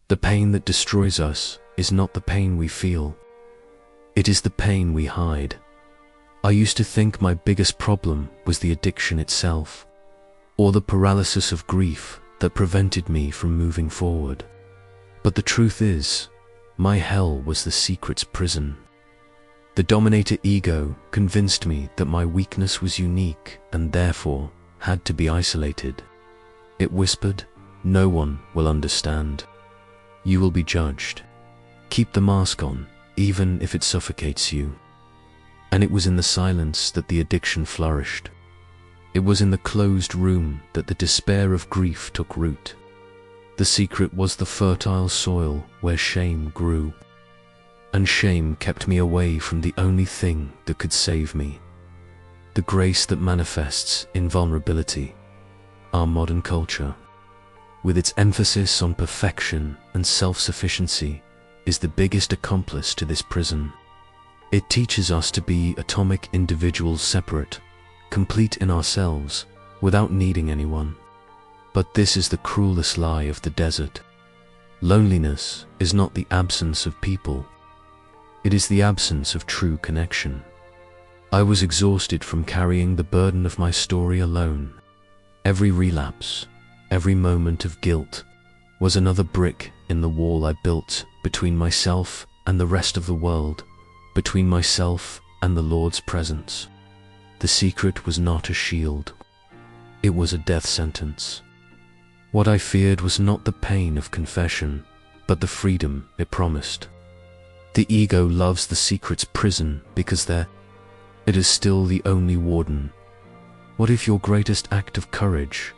The pain that destroys us is not the pain we feel. It is the pain we hide. I used to think my biggest problem was the addiction itself, or the paralysis of grief that prevented me from moving forward. But the truth is, my hell was the secret's prison. The Dominator Ego convinced me that my weakness was unique and therefore had to be isolated. It whispered, "No one will understand. You will be judged. Keep the mask on, even if it suffocates you." And it was in the silence that the addiction flourished. It was in the closed room that the despair of grief took root. The secret was the fertile soil where shame grew. And shame kept me away from the only thing that could save me. The grace that manifests in vulnerability. Our modern culture, with its emphasis on perfection and self-sufficiency, is the biggest accomplice to this prison. It teaches us to be atomic individuals, separate, complete in ourselves, without needing anyone. But this is the cruelest lie of the desert. Loneliness is not the absence of people. It is the absence of true connection. I was exhausted from carrying the burden of my story alone. Every relapse, every moment of guilt, was another brick in the wall I built between myself and the rest of the world, between myself and the Lord's presence. The secret was not a shield. It was a death sentence. What I feared was not the pain of confession, but the freedom it promised. The ego loves the secret's prison because it is still the only warden. What if your greatest act of courage,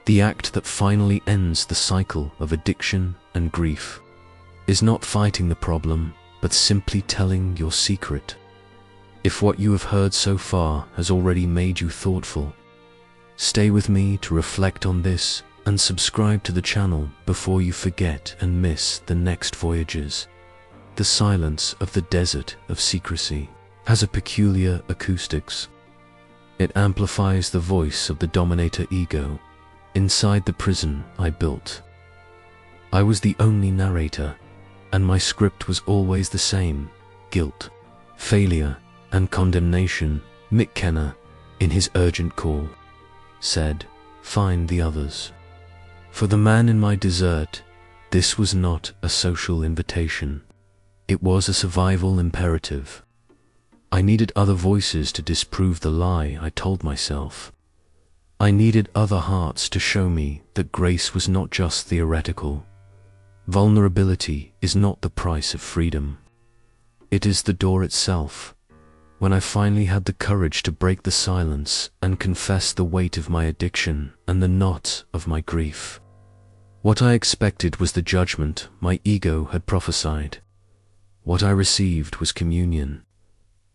the act that finally ends the cycle of addiction and grief, is not fighting the problem, but simply telling your secret? If what you have heard so far has already made you thoughtful, stay with me to reflect on this and subscribe to the channel before you forget and miss the next voyages. The silence of the desert of secrecy has a peculiar acoustics. It amplifies the voice of the Dominator Ego inside the prison I built. I was the only narrator, and my script was always the same: guilt, failure, and condemnation. McKenna, in his urgent call, said, "Find the others." For the man in my desert, this was not a social invitation. It was a survival imperative. I needed other voices to disprove the lie I told myself. I needed other hearts to show me that grace was not just theoretical. Vulnerability is not the price of freedom. It is the door itself. When I finally had the courage to break the silence and confess the weight of my addiction and the knot of my grief, what I expected was the judgment my ego had prophesied. What I received was communion.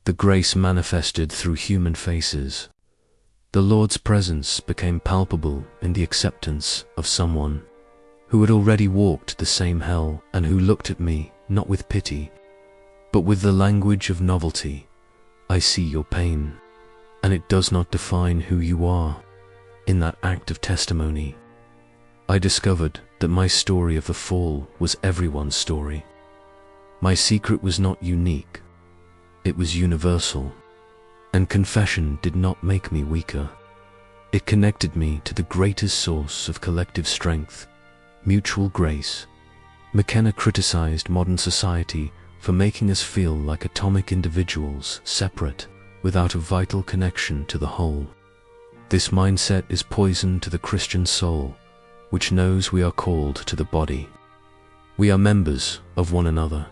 The grace manifested through human faces. The Lord's presence became palpable in the acceptance of someone who had already walked the same hell and who looked at me not with pity, but with the language of novelty. "I see your pain, and it does not define who you are." In that act of testimony, I discovered that my story of the fall was everyone's story. My secret was not unique. It was universal. And confession did not make me weaker. It connected me to the greatest source of collective strength, mutual grace. McKenna criticized modern society for making us feel like atomic individuals, separate, without a vital connection to the whole. This mindset is poison to the Christian soul, which knows we are called to the body. We are members of one another.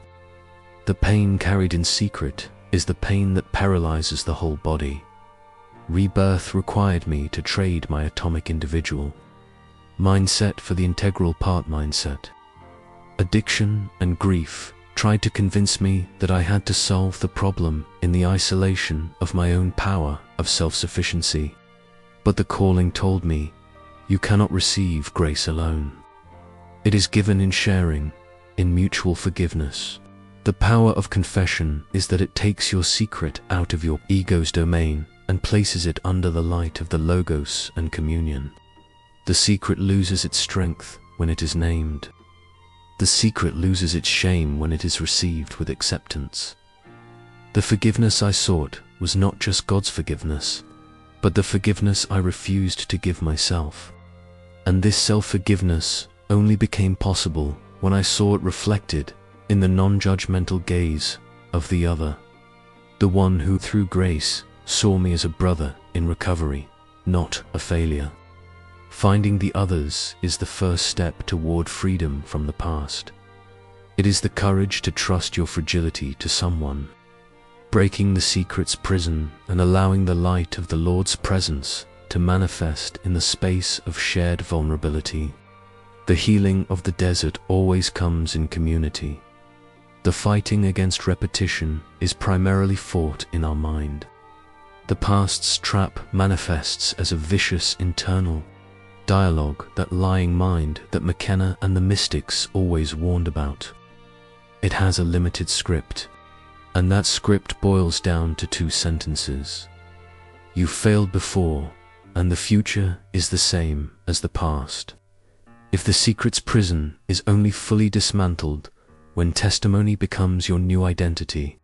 The pain carried in secret is the pain that paralyzes the whole body. Rebirth required me to trade my atomic individual mindset for the integral part mindset. Addiction and grief tried to convince me that I had to solve the problem in the isolation of my own power of self-sufficiency. But the calling told me, you cannot receive grace alone. It is given in sharing, in mutual forgiveness. The power of confession is that it takes your secret out of your ego's domain and places it under the light of the Logos and communion. The secret loses its strength when it is named. The secret loses its shame when it is received with acceptance. The forgiveness I sought was not just God's forgiveness, but the forgiveness I refused to give myself. And this self-forgiveness only became possible when I saw it reflected in the non-judgmental gaze of the other, the one who, through grace, saw me as a brother in recovery, not a failure. Finding the others is the first step toward freedom from the past. It is the courage to trust your fragility to someone, breaking the secret's prison and allowing the light of the Lord's presence to manifest in the space of shared vulnerability. The healing of the desert always comes in community. The fighting against repetition is primarily fought in our mind. The past's trap manifests as a vicious internal dialogue, that lying mind that McKenna and the mystics always warned about. It has a limited script, and that script boils down to 2 sentences. You failed before, and the future is the same as the past. If the secret's prison is only fully dismantled when testimony becomes your new identity,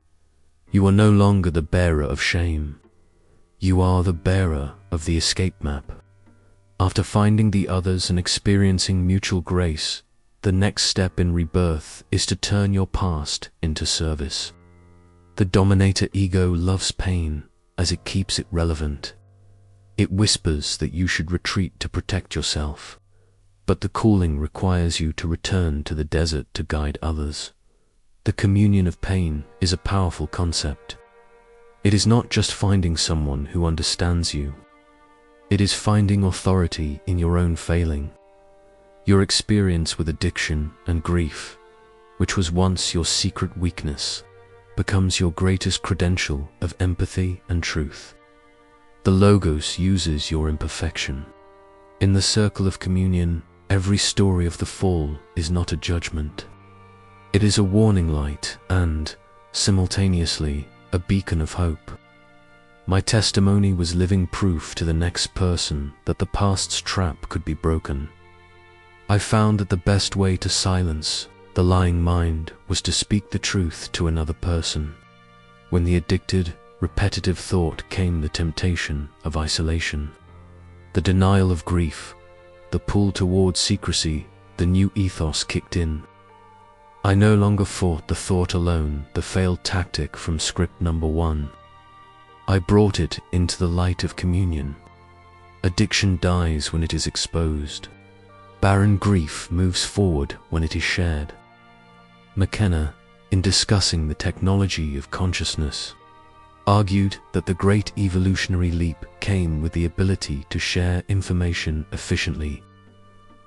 you are no longer the bearer of shame. You are the bearer of the escape map. After finding the others and experiencing mutual grace, the next step in rebirth is to turn your past into service. The Dominator Ego loves pain as it keeps it relevant. It whispers that you should retreat to protect yourself, but the calling requires you to return to the desert to guide others. The communion of pain is a powerful concept. It is not just finding someone who understands you. It is finding authority in your own failing. Your experience with addiction and grief, which was once your secret weakness, becomes your greatest credential of empathy and truth. The Logos uses your imperfection. In the circle of communion, every story of the fall is not a judgment. It is a warning light and, simultaneously, a beacon of hope. My testimony was living proof to the next person that the past's trap could be broken. I found that the best way to silence the lying mind was to speak the truth to another person. When the addicted, repetitive thought came the temptation of isolation, the denial of grief, the pull towards secrecy, the new ethos kicked in. I no longer fought the thought alone, the failed tactic from script number 1. I brought it into the light of communion. Addiction dies when it is exposed. Barren grief moves forward when it is shared. McKenna, in discussing the technology of consciousness, argued that the great evolutionary leap came with the ability to share information efficiently.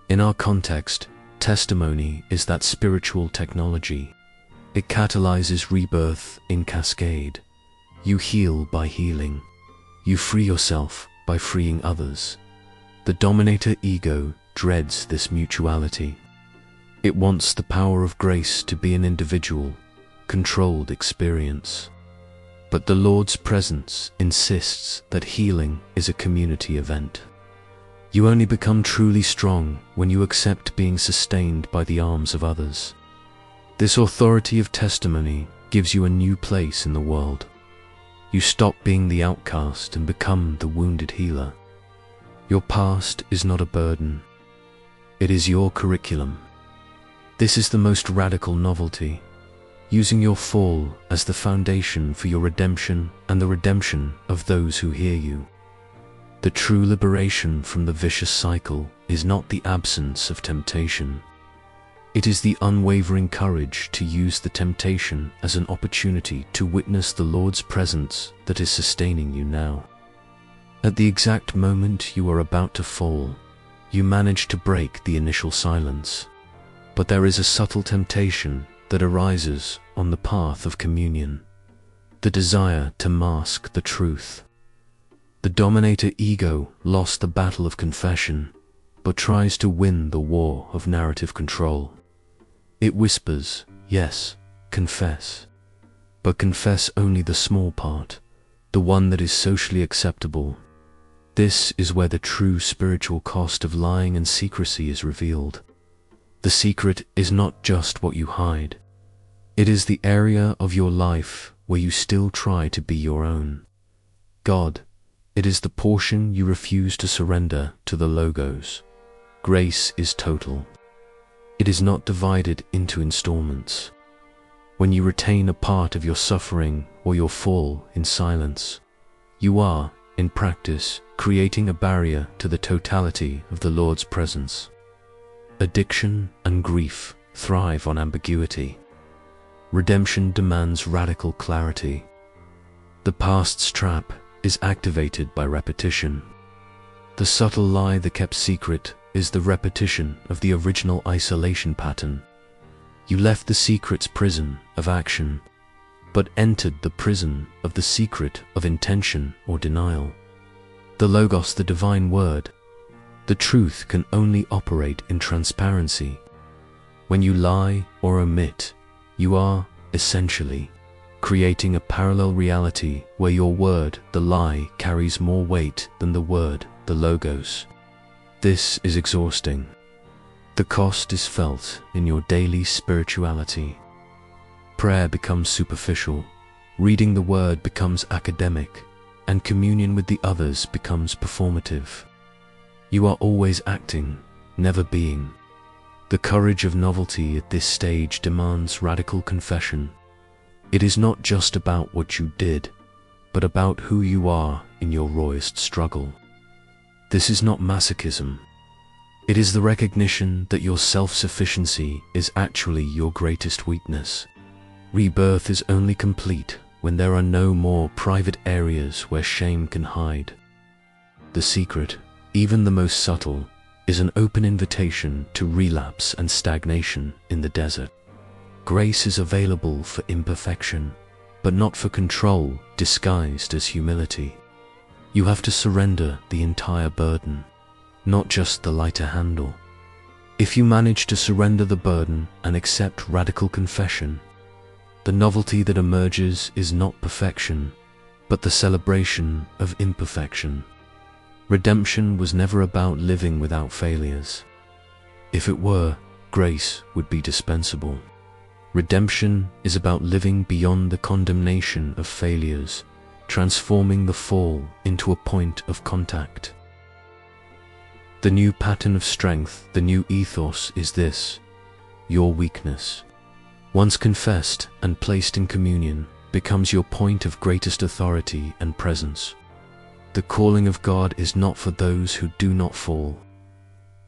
In our context, testimony is that spiritual technology. It catalyzes rebirth in cascade. You heal by healing. You free yourself by freeing others. The Dominator Ego dreads this mutuality. It wants the power of grace to be an individual, controlled experience. But the Lord's presence insists that healing is a community event. You only become truly strong when you accept being sustained by the arms of others. This authority of testimony gives you a new place in the world. You stop being the outcast and become the wounded healer. Your past is not a burden. It is your curriculum. This is the most radical novelty, using your fall as the foundation for your redemption and the redemption of those who hear you. The true liberation from the vicious cycle is not the absence of temptation. It is the unwavering courage to use the temptation as an opportunity to witness the Lord's presence that is sustaining you now. At the exact moment you are about to fall, you manage to break the initial silence. But there is a subtle temptation that arises on the path of communion, the desire to mask the truth. The Dominator Ego lost the battle of confession, but tries to win the war of narrative control. It whispers, yes, confess, but confess only the small part, the one that is socially acceptable. This is where the true spiritual cost of lying and secrecy is revealed. The secret is not just what you hide. It is the area of your life where you still try to be your own. God, it is the portion you refuse to surrender to the logos. Grace is total. It is not divided into installments. When you retain a part of your suffering or your fall in silence, you are, in practice, creating a barrier to the totality of the Lord's presence. Addiction and grief thrive on ambiguity. Redemption demands radical clarity. The past's trap is activated by repetition. The subtle lie that kept secret is the repetition of the original isolation pattern. You left the secret's prison of action, but entered the prison of the secret of intention or denial. The Logos, the divine word, the truth can only operate in transparency. When you lie or omit, you are, essentially, creating a parallel reality where your word, the lie, carries more weight than the word, the Logos. This is exhausting. The cost is felt in your daily spirituality. Prayer becomes superficial, reading the word becomes academic, and communion with the others becomes performative. You are always acting, never being. The courage of novelty at this stage demands radical confession. It is not just about what you did, but about who you are in your rawest struggle. This is not masochism. It is the recognition that your self-sufficiency is actually your greatest weakness. Rebirth is only complete when there are no more private areas where shame can hide. The secret, even the most subtle, is an open invitation to relapse and stagnation in the desert. Grace is available for imperfection, but not for control disguised as humility. You have to surrender the entire burden, not just the lighter handle. If you manage to surrender the burden and accept radical confession, the novelty that emerges is not perfection, but the celebration of imperfection. Redemption was never about living without failures. If it were, grace would be dispensable. Redemption is about living beyond the condemnation of failures, transforming the fall into a point of contact. The new pattern of strength, the new ethos is this: your weakness, once confessed and placed in communion, becomes your point of greatest authority and presence. The calling of God is not for those who do not fall.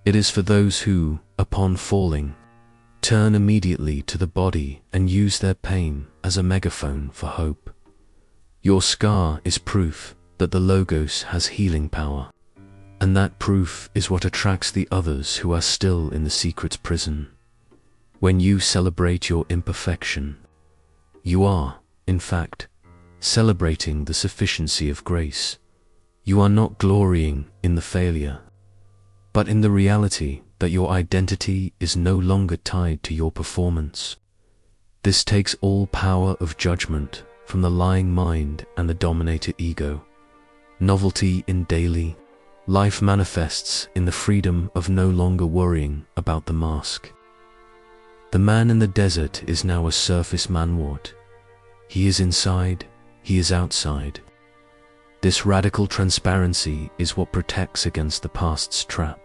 It is for those who, upon falling, turn immediately to the body and use their pain as a megaphone for hope. Your scar is proof that the Logos has healing power, and that proof is what attracts the others who are still in the secret's prison. When you celebrate your imperfection, you are, in fact, celebrating the sufficiency of grace. You are not glorying in the failure, but in the reality that your identity is no longer tied to your performance. This takes all power of judgment from the lying mind and the dominator ego. Novelty in daily life manifests in the freedom of no longer worrying about the mask. The man in the desert is now a surface manwort. He is inside, he is outside. This radical transparency is what protects against the past's trap.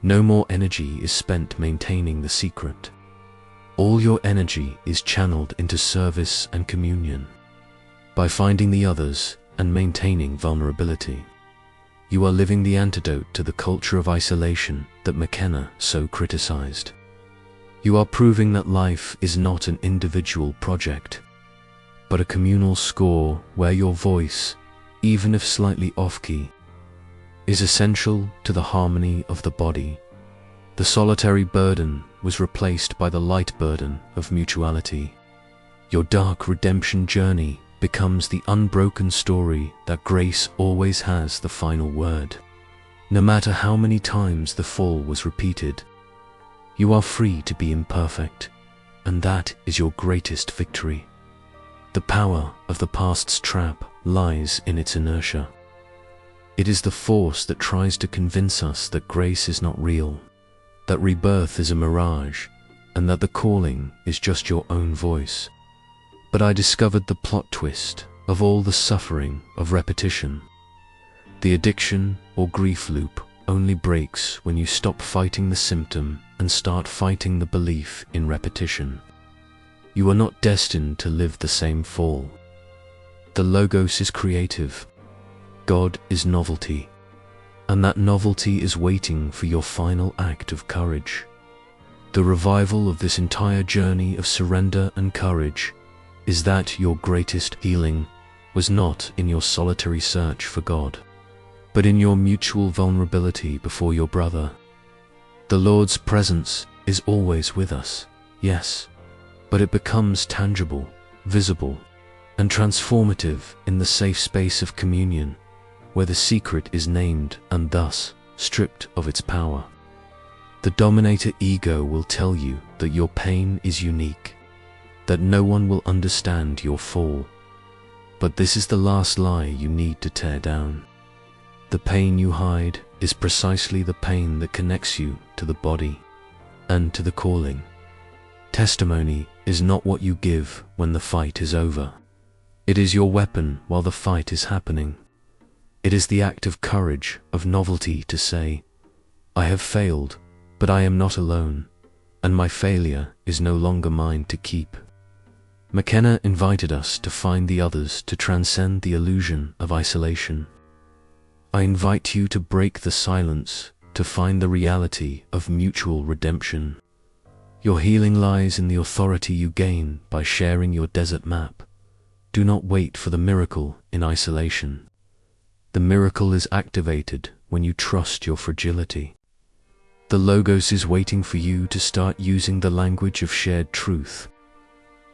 No more energy is spent maintaining the secret. All your energy is channeled into service and communion. By finding the others and maintaining vulnerability, you are living the antidote to the culture of isolation that McKenna so criticized. You are proving that life is not an individual project, but a communal score where your voice, even if slightly off-key, is essential to the harmony of the body. The solitary burden was replaced by the light burden of mutuality. Your dark redemption journey becomes the unbroken story that grace always has the final word. No matter how many times the fall was repeated, you are free to be imperfect, and that is your greatest victory. The power of the past's trap lies in its inertia. It is the force that tries to convince us that grace is not real. that rebirth is a mirage, and that the calling is just your own voice. But I discovered the plot twist of all the suffering of repetition. The addiction or grief loop only breaks when you stop fighting the symptom and start fighting the belief in repetition. You are not destined to live the same fall. The Logos is creative. God is novelty. And that novelty is waiting for your final act of courage. The revival of this entire journey of surrender and courage is that your greatest healing was not in your solitary search for God, but in your mutual vulnerability before your brother. The Lord's presence is always with us, yes, but it becomes tangible, visible, and transformative in the safe space of communion, where the secret is named and thus stripped of its power. The Dominator Ego will tell you that your pain is unique, that no one will understand your fall. But this is the last lie you need to tear down. The pain you hide is precisely the pain that connects you to the body and to the calling. Testimony is not what you give when the fight is over. It is your weapon while the fight is happening. It is the act of courage, of novelty to say, I have failed, but I am not alone, and my failure is no longer mine to keep. McKenna invited us to find the others to transcend the illusion of isolation. I invite you to break the silence, to find the reality of mutual redemption. Your healing lies in the authority you gain by sharing your desert map. Do not wait for the miracle in isolation. The miracle is activated when you trust your fragility. The Logos is waiting for you to start using the language of shared truth.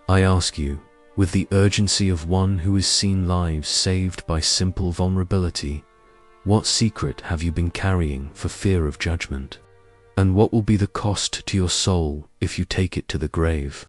I ask you, with the urgency of one who has seen lives saved by simple vulnerability, what secret have you been carrying for fear of judgment? And what will be the cost to your soul if you take it to the grave?